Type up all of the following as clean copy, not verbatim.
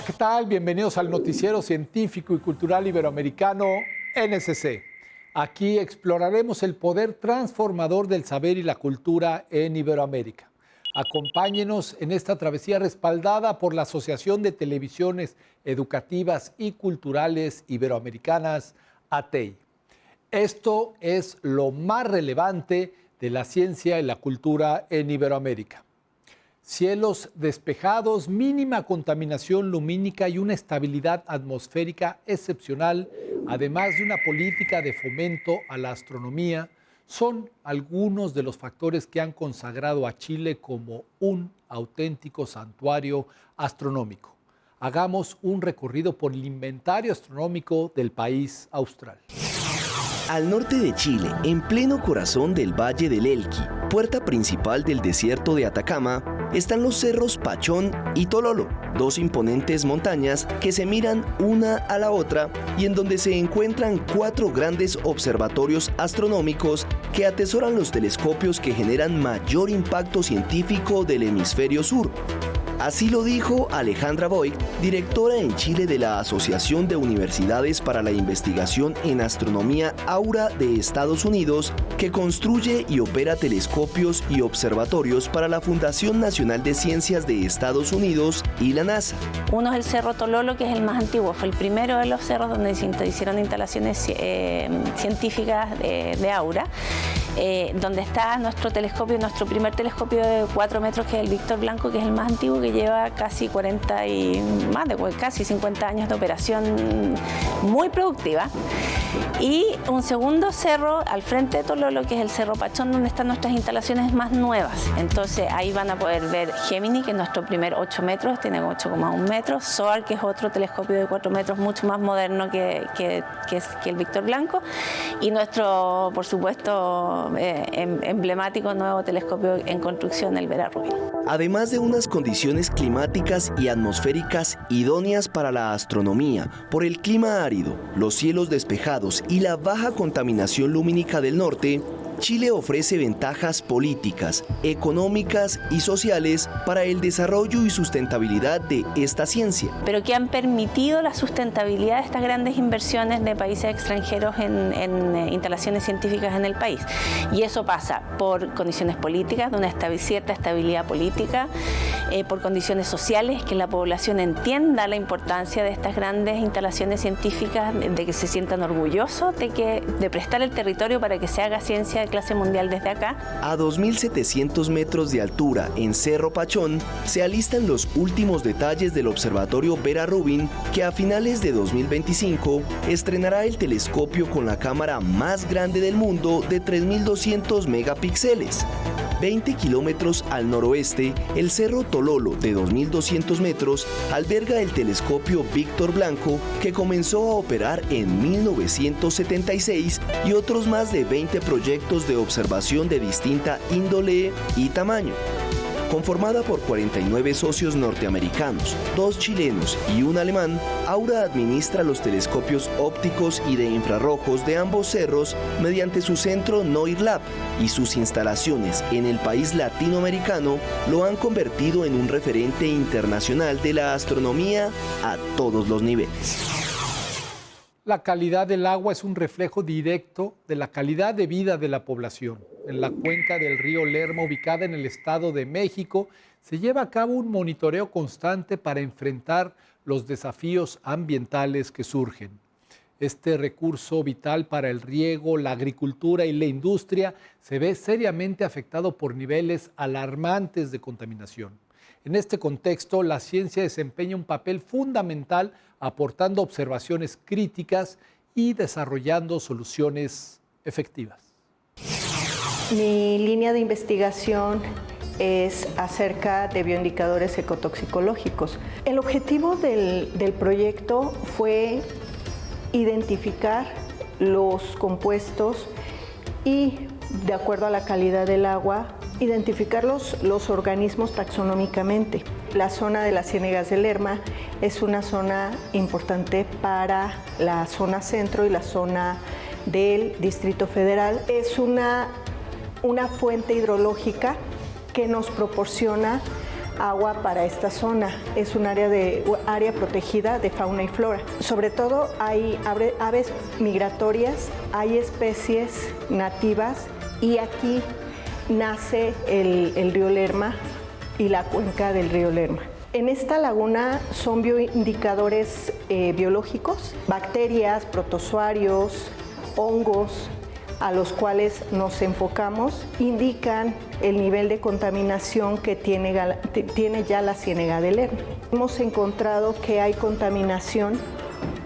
¿qué tal? Bienvenidos al Noticiero Científico y Cultural Iberoamericano, NSC. Aquí exploraremos el poder transformador del saber y la cultura en Iberoamérica. Acompáñenos en esta travesía respaldada por la Asociación de Televisiones Educativas y Culturales Iberoamericanas, ATEI. Esto es lo más relevante de la ciencia y la cultura en Iberoamérica. Cielos despejados, mínima contaminación lumínica y una estabilidad atmosférica excepcional, además de una política de fomento a la astronomía, son algunos de los factores que han consagrado a Chile como un auténtico santuario astronómico. Hagamos un recorrido por el inventario astronómico del país austral. Al norte de Chile, en pleno corazón del Valle del Elqui, puerta principal del desierto de Atacama, están los cerros Pachón y Tololo, dos imponentes montañas que se miran una a la otra y en donde se encuentran 4 grandes observatorios astronómicos que atesoran los telescopios que generan mayor impacto científico del hemisferio sur. Así lo dijo Alejandra Boyd, directora en Chile de la Asociación de Universidades para la Investigación en Astronomía Aura de Estados Unidos, que construye y opera telescopios y observatorios para la Fundación Nacional de Ciencias de Estados Unidos y la NASA. Uno es el Cerro Tololo, que es el más antiguo, fue el primero de los cerros donde se hicieron instalaciones científicas de Aura. Donde está nuestro telescopio, nuestro primer telescopio de 4 metros, que es el Víctor Blanco, que es el más antiguo, que lleva casi 50 años de operación muy productiva. Y un segundo cerro al frente de Tololo, que es el Cerro Pachón, donde están nuestras instalaciones más nuevas. Entonces ahí van a poder ver Gemini, que es nuestro primer 8 metros, tiene 8,1 metros, SOAR, que es otro telescopio de 4 metros, mucho más moderno que el Víctor Blanco, y nuestro, por supuesto, emblemático nuevo telescopio en construcción, el Vera Rubin. Además de unas condiciones climáticas y atmosféricas idóneas para la astronomía, por el clima árido, los cielos despejados y la baja contaminación lumínica del norte, Chile ofrece ventajas políticas, económicas y sociales para el desarrollo y sustentabilidad de esta ciencia. Pero que han permitido la sustentabilidad de estas grandes inversiones de países extranjeros en instalaciones científicas en el país. Y eso pasa por condiciones políticas, de una cierta estabilidad política, por condiciones sociales, que la población entienda la importancia de estas grandes instalaciones científicas, de que se sientan orgullosos de prestar el territorio para que se haga ciencia de clase mundial desde acá. A 2.700 metros de altura en Cerro Pachón se alistan los últimos detalles del observatorio Vera Rubin, que a finales de 2025 estrenará el telescopio con la cámara más grande del mundo de 3.200 megapíxeles. 20 kilómetros al noroeste, el Cerro Tololo, de 2.200 metros, alberga el telescopio Víctor Blanco, que comenzó a operar en 1976, y otros más de 20 proyectos de observación de distinta índole y tamaño. Conformada por 49 socios norteamericanos, 2 chilenos y un alemán, Aura administra los telescopios ópticos y de infrarrojos de ambos cerros mediante su centro NOIR-LAB, y sus instalaciones en el país latinoamericano lo han convertido en un referente internacional de la astronomía a todos los niveles. La calidad del agua es un reflejo directo de la calidad de vida de la población. En la cuenca del río Lerma, ubicada en el Estado de México, se lleva a cabo un monitoreo constante para enfrentar los desafíos ambientales que surgen. Este recurso vital para el riego, la agricultura y la industria se ve seriamente afectado por niveles alarmantes de contaminación. En este contexto, la ciencia desempeña un papel fundamental aportando observaciones críticas y desarrollando soluciones efectivas. Mi línea de investigación es acerca de bioindicadores ecotoxicológicos. El objetivo del proyecto fue identificar los compuestos y, de acuerdo a la calidad del agua, identificar los organismos taxonómicamente. La zona de las Ciénegas de Lerma es una zona importante para la zona centro y la zona del Distrito Federal. Es una fuente hidrológica que nos proporciona agua para esta zona. Es un área protegida de fauna y flora. Sobre todo hay aves migratorias, hay especies nativas y aquí nace el río Lerma y la cuenca del río Lerma. En esta laguna son bioindicadores biológicos, bacterias, protozoarios, hongos, a los cuales nos enfocamos, indican el nivel de contaminación que tiene ya la Ciénega de Lerma. Hemos encontrado que hay contaminación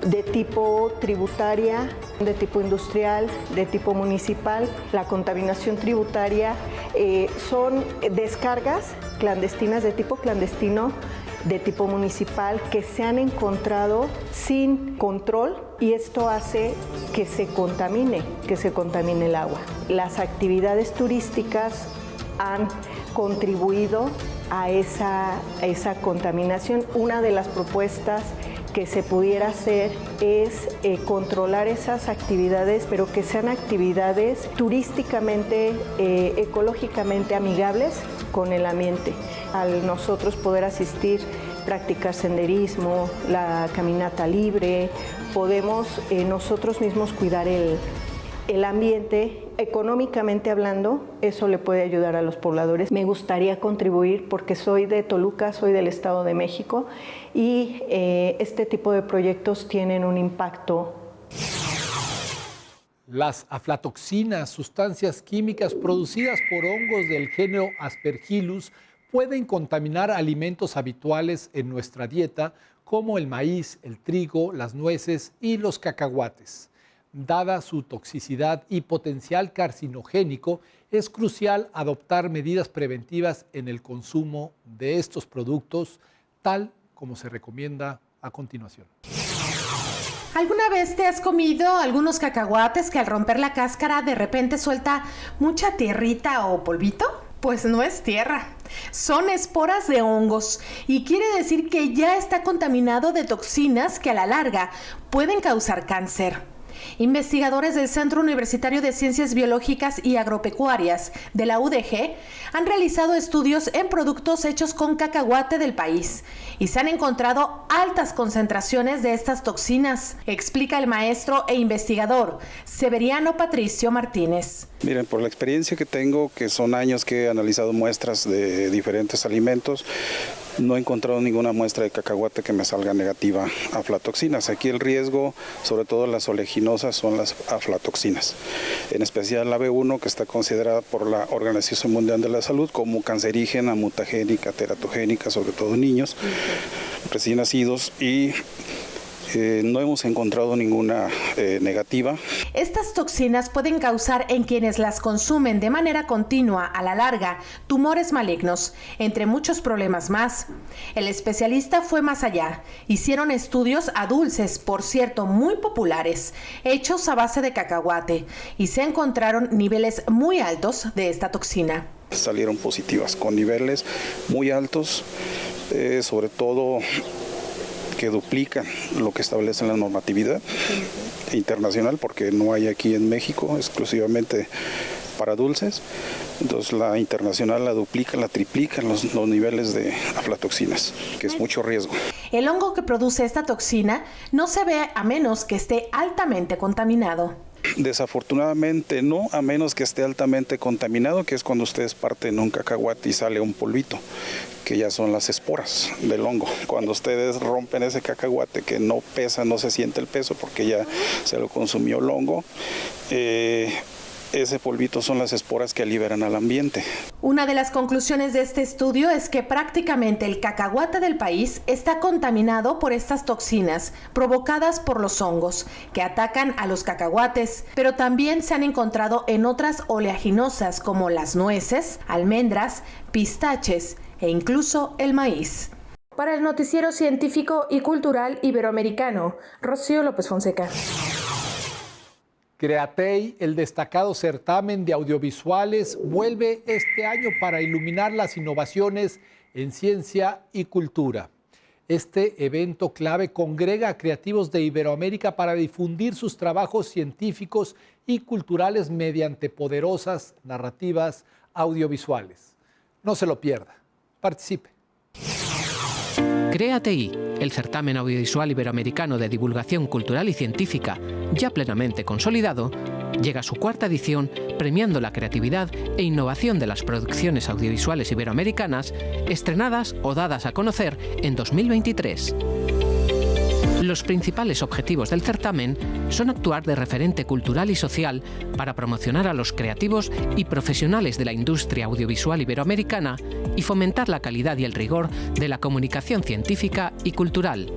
de tipo tributaria, de tipo industrial, de tipo municipal. La contaminación tributaria son descargas clandestinas de tipo clandestino, de tipo municipal, que se han encontrado sin control y esto hace que se contamine el agua. Las actividades turísticas han contribuido a esa contaminación. Una de las propuestas que se pudiera hacer es controlar esas actividades, pero que sean actividades turísticamente, ecológicamente amigables con el ambiente. Al nosotros poder asistir, practicar senderismo, la caminata libre, podemos nosotros mismos cuidar el ambiente. Económicamente hablando, eso le puede ayudar a los pobladores. Me gustaría contribuir porque soy de Toluca, soy del Estado de México y este tipo de proyectos tienen un impacto. Las aflatoxinas, sustancias químicas producidas por hongos del género Aspergillus, pueden contaminar alimentos habituales en nuestra dieta, como el maíz, el trigo, las nueces y los cacahuates. Dada su toxicidad y potencial carcinogénico, es crucial adoptar medidas preventivas en el consumo de estos productos, tal como se recomienda a continuación. ¿Alguna vez te has comido algunos cacahuates que al romper la cáscara de repente suelta mucha tierrita o polvito? Pues no es tierra, son esporas de hongos y quiere decir que ya está contaminado de toxinas que a la larga pueden causar cáncer. Investigadores del Centro Universitario de Ciencias Biológicas y Agropecuarias de la UDG han realizado estudios en productos hechos con cacahuate del país y se han encontrado altas concentraciones de estas toxinas, explica el maestro e investigador Severiano Patricio Martínez. Miren, por la experiencia que tengo, que son años que he analizado muestras de diferentes alimentos, no he encontrado ninguna muestra de cacahuate que me salga negativa a aflatoxinas. Aquí el riesgo, sobre todo las oleaginosas, son las aflatoxinas. En especial la B1, que está considerada por la Organización Mundial de la Salud como cancerígena, mutagénica, teratogénica, sobre todo en niños recién nacidos, y no hemos encontrado ninguna negativa. Estas toxinas pueden causar en quienes las consumen de manera continua a la larga tumores malignos, entre muchos problemas más. El especialista fue más allá. Hicieron estudios a dulces, por cierto, muy populares, hechos a base de cacahuate, y se encontraron niveles muy altos de esta toxina. Salieron positivas con niveles muy altos, sobre todo que duplican lo que establece la normatividad internacional, porque no hay aquí en México exclusivamente para dulces. Entonces la internacional la duplica, la triplica los niveles de aflatoxinas, que es mucho riesgo. El hongo que produce esta toxina no se ve a menos que esté altamente contaminado. Desafortunadamente no, a menos que esté altamente contaminado, que es cuando ustedes parten un cacahuate y sale un polvito, que ya son las esporas del hongo. Cuando ustedes rompen ese cacahuate que no pesa, no se siente el peso porque ya se lo consumió el hongo, ese polvito son las esporas que liberan al ambiente. Una de las conclusiones de este estudio es que prácticamente el cacahuate del país está contaminado por estas toxinas provocadas por los hongos que atacan a los cacahuates, pero también se han encontrado en otras oleaginosas como las nueces, almendras, pistaches e incluso el maíz. Para el Noticiero Científico y Cultural Iberoamericano, Rocío López Fonseca. Createi, el destacado certamen de audiovisuales, vuelve este año para iluminar las innovaciones en ciencia y cultura. Este evento clave congrega a creativos de Iberoamérica para difundir sus trabajos científicos y culturales mediante poderosas narrativas audiovisuales. No se lo pierda. Participe. CREATI, el certamen audiovisual iberoamericano de divulgación cultural y científica, ya plenamente consolidado, llega a su cuarta edición premiando la creatividad e innovación de las producciones audiovisuales iberoamericanas estrenadas o dadas a conocer en 2023. Los principales objetivos del certamen son actuar de referente cultural y social para promocionar a los creativos y profesionales de la industria audiovisual iberoamericana y fomentar la calidad y el rigor de la comunicación científica y cultural.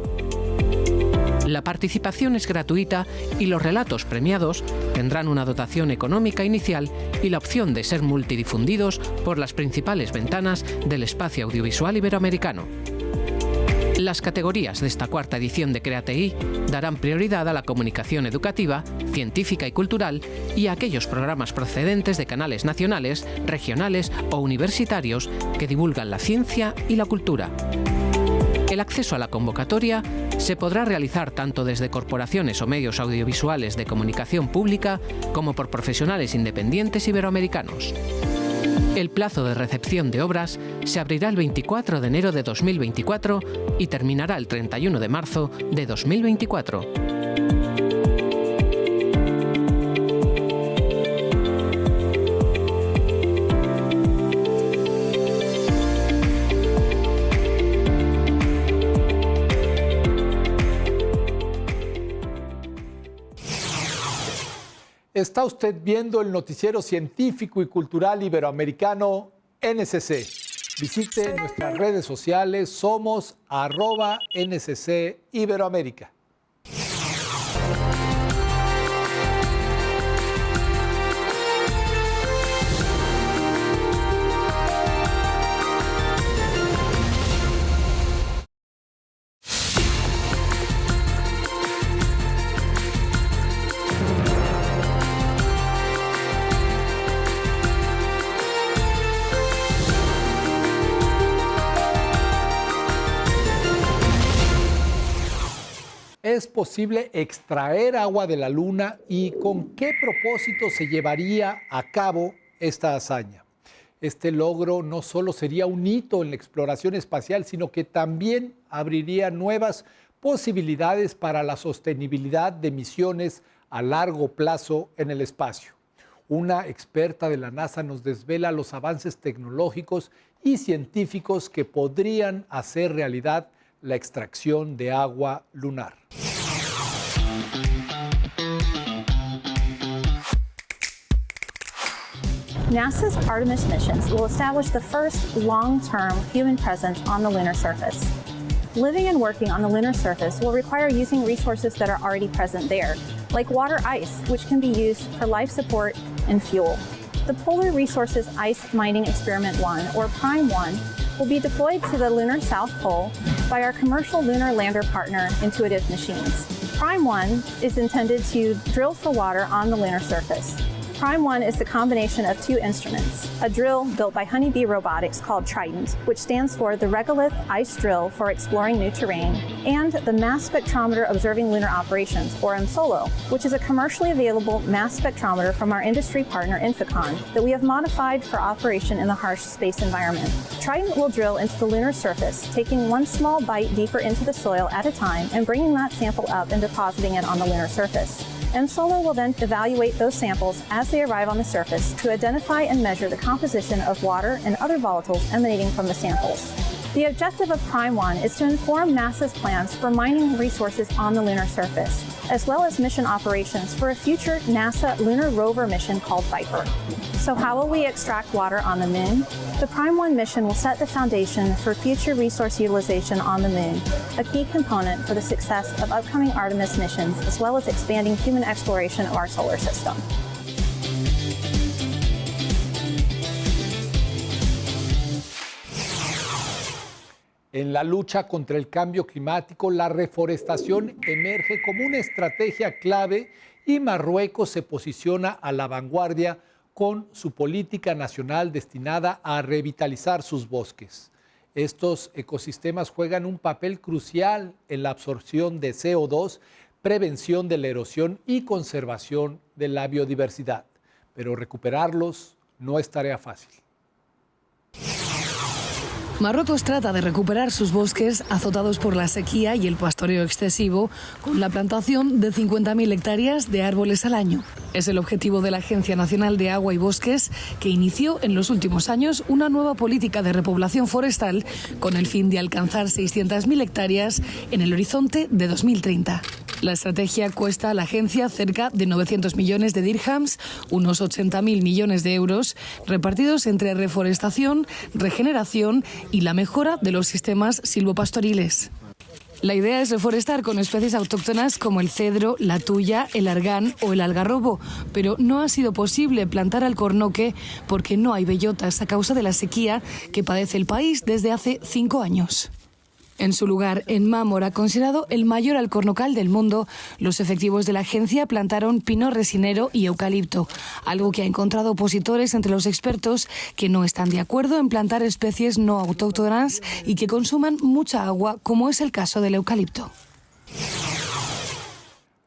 La participación es gratuita y los relatos premiados tendrán una dotación económica inicial y la opción de ser multidifundidos por las principales ventanas del espacio audiovisual iberoamericano. Las categorías de esta cuarta edición de CREATI darán prioridad a la comunicación educativa, científica y cultural y a aquellos programas procedentes de canales nacionales, regionales o universitarios que divulgan la ciencia y la cultura. El acceso a la convocatoria se podrá realizar tanto desde corporaciones o medios audiovisuales de comunicación pública como por profesionales independientes iberoamericanos. El plazo de recepción de obras se abrirá el 24 de enero de 2024 y terminará el 31 de marzo de 2024. Está usted viendo el noticiero científico y cultural iberoamericano NSC. Visite nuestras redes sociales, somos @NSC Iberoamérica. ¿Es posible extraer agua de la Luna y con qué propósito se llevaría a cabo esta hazaña? Este logro no solo sería un hito en la exploración espacial, sino que también abriría nuevas posibilidades para la sostenibilidad de misiones a largo plazo en el espacio. Una experta de la NASA nos desvela los avances tecnológicos y científicos que podrían hacer realidad la extracción de agua lunar. NASA's Artemis missions will establish the first long-term human presence on the lunar surface. Living and working on the lunar surface will require using resources that are already present there, like water ice, which can be used for life support and fuel. The Polar Resources Ice Mining Experiment 1, or PRIME-1, will be deployed to the lunar South Pole by our commercial lunar lander partner, Intuitive Machines. PRIME-1 is intended to drill for water on the lunar surface. PRIME-1 is the combination of two instruments, a drill built by Honeybee Robotics called Trident, which stands for the Regolith Ice Drill for Exploring New Terrain, and the Mass Spectrometer Observing Lunar Operations, or MSOLO, which is a commercially available mass spectrometer from our industry partner Inficon that we have modified for operation in the harsh space environment. Trident will drill into the lunar surface, taking one small bite deeper into the soil at a time and bringing that sample up and depositing it on the lunar surface. MSOLO will then evaluate those samples as they arrive on the surface to identify and measure the composition of water and other volatiles emanating from the samples. The objective of PRIME-1 is to inform NASA's plans for mining resources on the lunar surface, as well as mission operations for a future NASA lunar rover mission called Viper. So how will we extract water on the moon? The PRIME-1 mission will set the foundation for future resource utilization on the moon, a key component for the success of upcoming Artemis missions, as well as expanding human exploration of our solar system. En la lucha contra el cambio climático, la reforestación emerge como una estrategia clave y Marruecos se posiciona a la vanguardia con su política nacional destinada a revitalizar sus bosques. Estos ecosistemas juegan un papel crucial en la absorción de CO2, prevención de la erosión y conservación de la biodiversidad. Pero recuperarlos no es tarea fácil. Marruecos trata de recuperar sus bosques azotados por la sequía y el pastoreo excesivo con la plantación de 50.000 hectáreas de árboles al año. Es el objetivo de la Agencia Nacional de Agua y Bosques, que inició en los últimos años una nueva política de repoblación forestal con el fin de alcanzar 600.000 hectáreas en el horizonte de 2030. La estrategia cuesta a la agencia cerca de 900 millones de dirhams, unos 80.000 millones de euros, repartidos entre reforestación, regeneración y la mejora de los sistemas silvopastoriles. La idea es reforestar con especies autóctonas como el cedro, la tuya, el argán o el algarrobo, pero no ha sido posible plantar alcornoque porque no hay bellotas a causa de la sequía que padece el país desde hace 5 años. En su lugar, en Mámora, considerado el mayor alcornocal del mundo, los efectivos de la agencia plantaron pino resinero y eucalipto, algo que ha encontrado opositores entre los expertos que no están de acuerdo en plantar especies no autóctonas y que consuman mucha agua, como es el caso del eucalipto.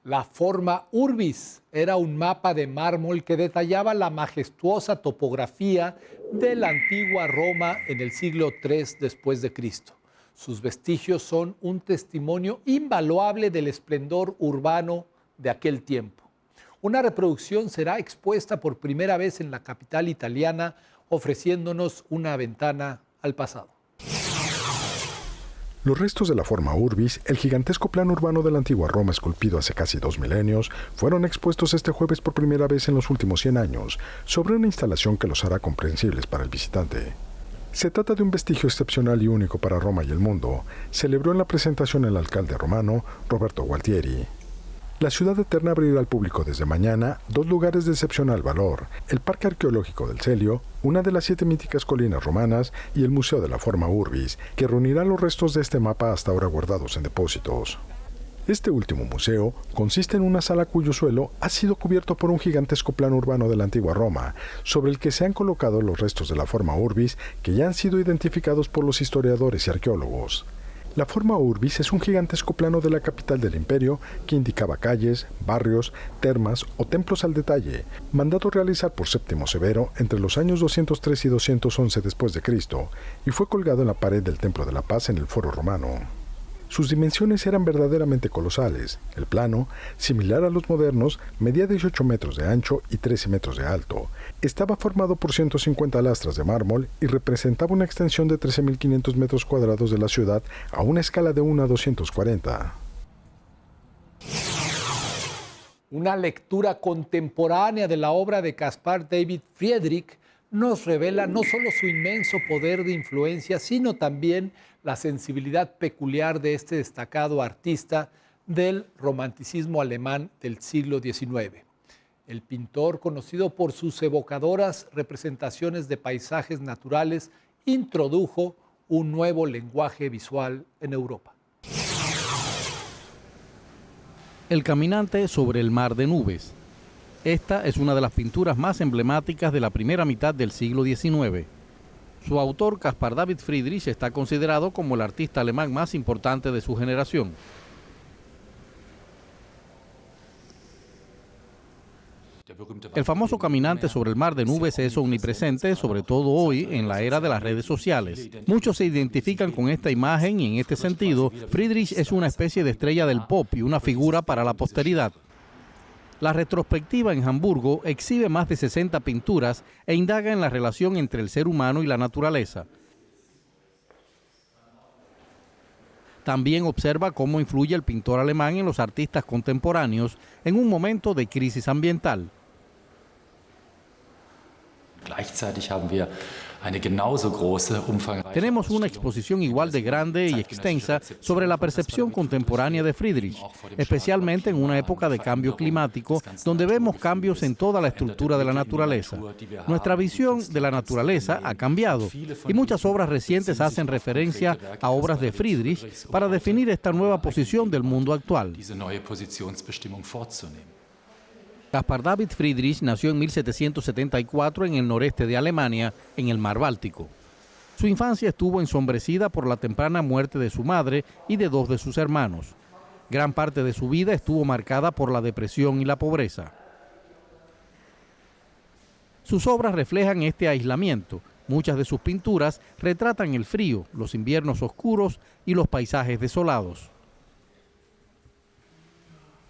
La forma Urbis era un mapa de mármol que detallaba la majestuosa topografía de la antigua Roma en el siglo III después de Cristo. Sus vestigios son un testimonio invaluable del esplendor urbano de aquel tiempo. Una reproducción será expuesta por primera vez en la capital italiana, ofreciéndonos una ventana al pasado. Los restos de la forma Urbis, el gigantesco plano urbano de la antigua Roma esculpido hace casi 2 milenios, fueron expuestos este jueves por primera vez en los últimos 100 años, sobre una instalación que los hará comprensibles para el visitante. Se trata de un vestigio excepcional y único para Roma y el mundo, celebró en la presentación el alcalde romano, Roberto Gualtieri. La ciudad eterna abrirá al público desde mañana 2 lugares de excepcional valor, el Parque Arqueológico del Celio, una de las 7 míticas colinas romanas, y el Museo de la Forma Urbis, que reunirá los restos de este mapa hasta ahora guardados en depósitos. Este último museo consiste en una sala cuyo suelo ha sido cubierto por un gigantesco plano urbano de la antigua Roma, sobre el que se han colocado los restos de la forma Urbis que ya han sido identificados por los historiadores y arqueólogos. La forma Urbis es un gigantesco plano de la capital del imperio que indicaba calles, barrios, termas o templos al detalle, mandado realizar por Séptimo Severo entre los años 203 y 211 después de Cristo, y fue colgado en la pared del Templo de la Paz en el Foro Romano. Sus dimensiones eran verdaderamente colosales. El plano, similar a los modernos, medía 18 metros de ancho y 13 metros de alto. Estaba formado por 150 lastras de mármol y representaba una extensión de 13.500 metros cuadrados de la ciudad a una escala de 1 a 240. Una lectura contemporánea de la obra de Caspar David Friedrich nos revela no solo su inmenso poder de influencia, sino también la sensibilidad peculiar de este destacado artista del romanticismo alemán del siglo XIX. El pintor, conocido por sus evocadoras representaciones de paisajes naturales, introdujo un nuevo lenguaje visual en Europa. El caminante sobre el mar de nubes. Esta es una de las pinturas más emblemáticas de la primera mitad del siglo XIX. Su autor, Caspar David Friedrich, está considerado como el artista alemán más importante de su generación. El famoso caminante sobre el mar de nubes es omnipresente, sobre todo hoy, en la era de las redes sociales. Muchos se identifican con esta imagen y en este sentido, Friedrich es una especie de estrella del pop y una figura para la posteridad. La retrospectiva en Hamburgo exhibe más de 60 pinturas e indaga en la relación entre el ser humano y la naturaleza. También observa cómo influye el pintor alemán en los artistas contemporáneos en un momento de crisis ambiental. Tenemos una exposición igual de grande y extensa sobre la percepción contemporánea de Friedrich, especialmente en una época de cambio climático, donde vemos cambios en toda la estructura de la naturaleza. Nuestra visión de la naturaleza ha cambiado y muchas obras recientes hacen referencia a obras de Friedrich para definir esta nueva posición del mundo actual. Caspar David Friedrich nació en 1774 en el noreste de Alemania, en el mar Báltico. Su infancia estuvo ensombrecida por la temprana muerte de su madre y de 2 de sus hermanos. Gran parte de su vida estuvo marcada por la depresión y la pobreza. Sus obras reflejan este aislamiento, Muchas de sus pinturas retratan el frío, los inviernos oscuros y los paisajes desolados.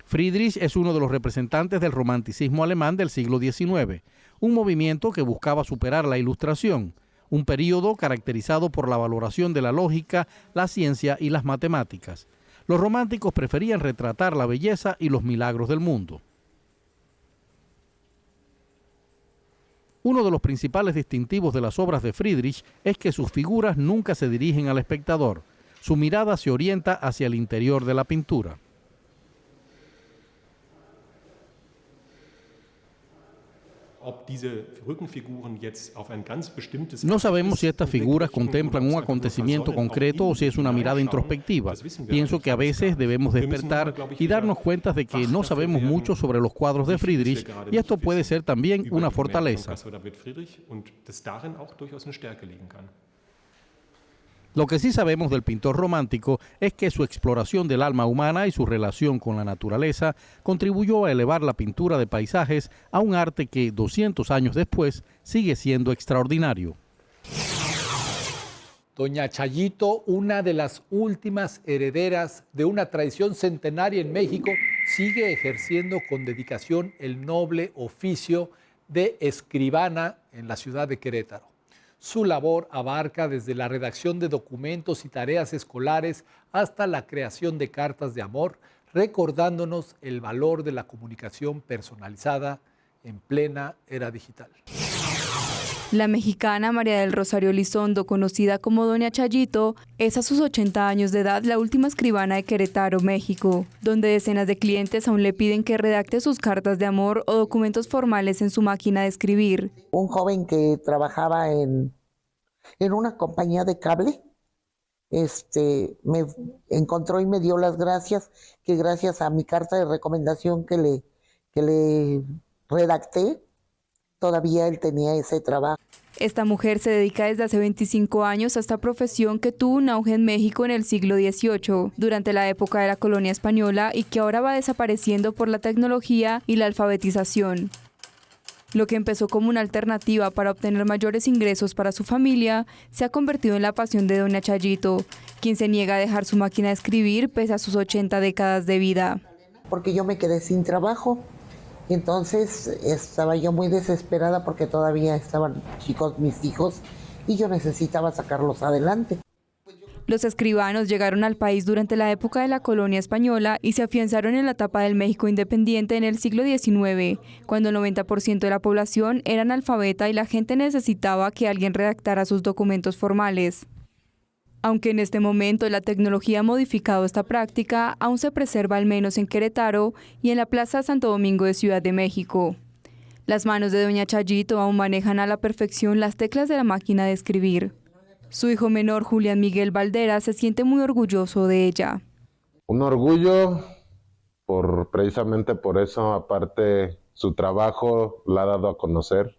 Friedrich es uno de los representantes del romanticismo alemán del siglo XIX, un movimiento que buscaba superar la Ilustración, un período caracterizado por la valoración de la lógica, la ciencia y las matemáticas. Los románticos preferían retratar la belleza y los milagros del mundo. Uno de los principales distintivos de las obras de Friedrich es que sus figuras nunca se dirigen al espectador. Su mirada se orienta hacia el interior de la pintura. No sabemos si estas figuras contemplan un acontecimiento concreto o si es una mirada introspectiva. Pienso que a veces debemos despertar y darnos cuenta de que no sabemos mucho sobre los cuadros de Friedrich, y esto puede ser también una fortaleza. Lo que sí sabemos del pintor romántico es que su exploración del alma humana y su relación con la naturaleza contribuyó a elevar la pintura de paisajes a un arte que 200 años después sigue siendo extraordinario. Doña Chayito, una de las últimas herederas de una tradición centenaria en México, sigue ejerciendo con dedicación el noble oficio de escribana en la ciudad de Querétaro. Su labor abarca desde la redacción de documentos y tareas escolares hasta la creación de cartas de amor, recordándonos el valor de la comunicación personalizada en plena era digital. La mexicana María del Rosario Elizondo, conocida como Doña Chayito, es a sus 80 años de edad la última escribana de Querétaro, México, donde decenas de clientes aún le piden que redacte sus cartas de amor o documentos formales en su máquina de escribir. Un joven que trabajaba en una compañía de cable, me encontró y me dio las gracias, que gracias a mi carta de recomendación que le redacté, todavía él tenía ese trabajo. Esta mujer se dedica desde hace 25 años a esta profesión que tuvo un auge en México en el siglo XVIII, durante la época de la colonia española, y que ahora va desapareciendo por la tecnología y la alfabetización. Lo que empezó como una alternativa para obtener mayores ingresos para su familia, se ha convertido en la pasión de Doña Chayito, quien se niega a dejar su máquina de escribir pese a sus 80 décadas de vida. Porque yo me quedé sin trabajo. Entonces estaba yo muy desesperada porque todavía estaban chicos mis hijos y yo necesitaba sacarlos adelante. Los escribanos llegaron al país durante la época de la colonia española y se afianzaron en la etapa del México independiente en el siglo XIX, cuando el 90% de la población era analfabeta y la gente necesitaba que alguien redactara sus documentos formales. Aunque en este momento la tecnología ha modificado esta práctica, aún se preserva al menos en Querétaro y en la Plaza Santo Domingo de Ciudad de México. Las manos de Doña Chayito aún manejan a la perfección las teclas de la máquina de escribir. Su hijo menor, Julián Miguel Valderas, se siente muy orgulloso de ella. Un orgullo, precisamente por eso, aparte su trabajo la ha dado a conocer.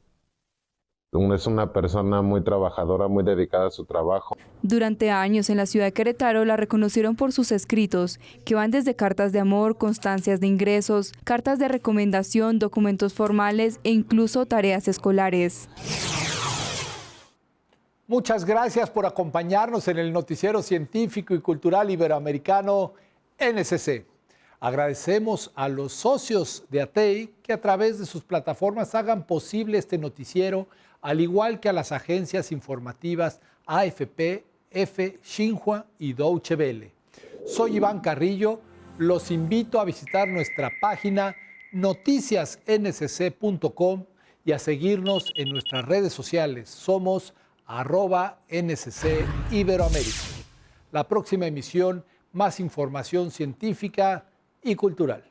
Es una persona muy trabajadora, muy dedicada a su trabajo. Durante años en la ciudad de Querétaro la reconocieron por sus escritos, que van desde cartas de amor, constancias de ingresos, cartas de recomendación, documentos formales e incluso tareas escolares. Muchas gracias por acompañarnos en el noticiero científico y cultural iberoamericano NSC. Agradecemos a los socios de ATEI que a través de sus plataformas hagan posible este noticiero, al igual que a las agencias informativas AFP, EFE, Xinhua y Deutsche Welle. Soy Iván Carrillo, los invito a visitar nuestra página noticiasnsc.com y a seguirnos en nuestras redes sociales. Somos @NSC Iberoamérica. La próxima emisión, más información científica y cultural.